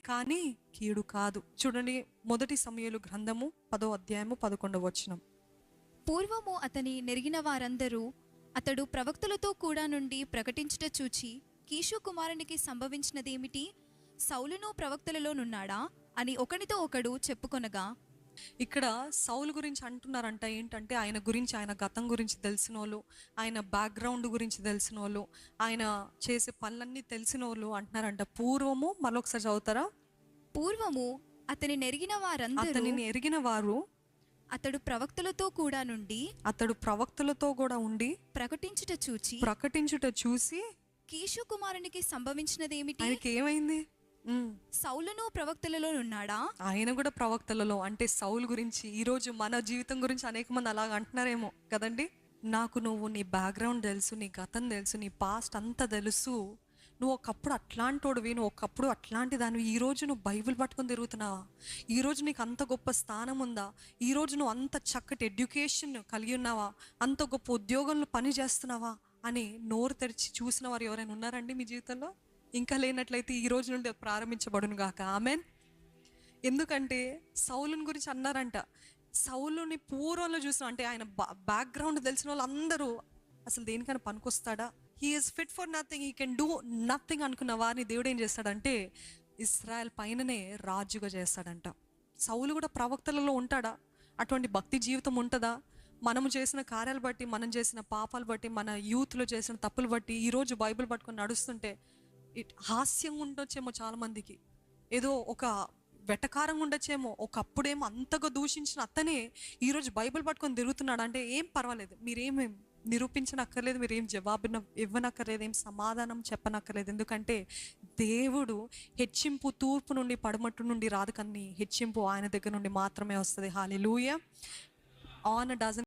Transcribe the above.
కానీ కీడు కాదు. చూడండి, 1 సమూయేలు గ్రంథము 10వ అధ్యాయము 11వ వచనం. పూర్వము అతని నెరిగిన వారందరూ అతడు ప్రవక్తలతో కూడా నుండి ప్రకటించుట చూచి, కీషు కుమారునికి సంభవించినదేమిటి? సౌలును ప్రవక్తలలోనున్నాడా అని ఒకనితో ఒకడు చెప్పుకొనగా, ఇక్కడ సౌలు గురించి అంటున్నారంట. ఏంటంటే ఆయన గురించి, ఆయన గతం గురించి తెలిసిన వాళ్ళు, ఆయన బ్యాక్గ్రౌండ్ గురించి తెలిసిన వాళ్ళు, ఆయన చేసే పనులన్నీ తెలిసిన వాళ్ళు అంటున్నారంట. పూర్వము, మరొకసారి చదువుతారా? పూర్వము అతని నెరిగిన వారందరూ, అతనిని ఎరిగిన వారు అతడు ప్రవక్తలతో కూడా నుండి, అతడు ప్రవక్తలతో కూడా ఉండి ప్రకటించుట చూసి, కీషు కుమారునికి సంభవించినదేమిటి? ఆయనకి ఏమైంది? సౌలును ప్రవక్తలలో ఉన్నాడా? ఆయన కూడా ప్రవక్తలలో. అంటే సౌలు గురించి, ఈరోజు మన జీవితం గురించి అనేక మంది అలాగ అంటున్నారేమో కదండి. నాకు నీ బ్యాక్గ్రౌండ్ తెలుసు, నీ గతం తెలుసు, నీ పాస్ట్ అంతా తెలుసు, నువ్వు ఒకప్పుడు అట్లాంటోడివి, నువ్వు ఒకప్పుడు అట్లాంటి దానివి, ఈరోజు నువ్వు బైబిల్ పట్టుకొని తిరుగుతున్నావా? ఈరోజు నీకు అంత గొప్ప స్థానం ఉందా? ఈరోజు నువ్వు అంత చక్కటి ఎడ్యుకేషన్ కలిగి ఉన్నావా? అంత గొప్ప ఉద్యోగంలో పని చేస్తున్నావా అని నోరు తెరిచి చూసిన వారు ఎవరైనా ఉన్నారండి మీ జీవితంలో? ఇంకా లేనట్లయితే ఈ రోజు నుండి ప్రారంభించబడును గాక. ఆమెన్. ఎందుకంటే సౌలుని గురించి అన్నారంట. సౌలుని పూర్వంలో చూసిన, అంటే ఆయన బ్యాక్గ్రౌండ్ తెలిసిన వాళ్ళందరూ అసలు దేనికైనా పనికొస్తాడా? He is fit for nothing, he can do nothing అనుకున్న వారిని దేవుడు ఏం చేస్తాడంటే ఇశ్రాయెల్ పైననే రాజుగా చేస్తాడంట. సౌలు కూడా ప్రవక్తలలో ఉంటాడా? అటువంటి భక్తి జీవితం ఉంటుందా? మనము చేసిన కార్యాలు బట్టి, మనం చేసిన పాపాలు బట్టి, మన యూత్లో చేసిన తప్పులు బట్టి ఈరోజు బైబిల్ పట్టుకొని నడుస్తుంటే హాస్యంగా ఉండొచ్చేమో చాలా మందికి, ఏదో ఒక వెటకారంగా ఉండొచ్చేమో. ఒకప్పుడేమో అంతగా దూషించిన అతనే ఈరోజు బైబిల్ పట్టుకొని తిరుగుతున్నాడు అంటే ఏం పర్వాలేదు, మీరేమేం నిరూపించనక్కర్లేదు, మీరేం జవాబు ఇవ్వనక్కర్లేదు, ఏం సమాధానం చెప్పనక్కర్లేదు. ఎందుకంటే దేవుడు హెచ్చింపు తూర్పు నుండి పడమట్టు నుండి రాదు, కానీ హెచ్చింపు ఆయన దగ్గర నుండి మాత్రమే వస్తుంది. హల్లెలూయా. On dozen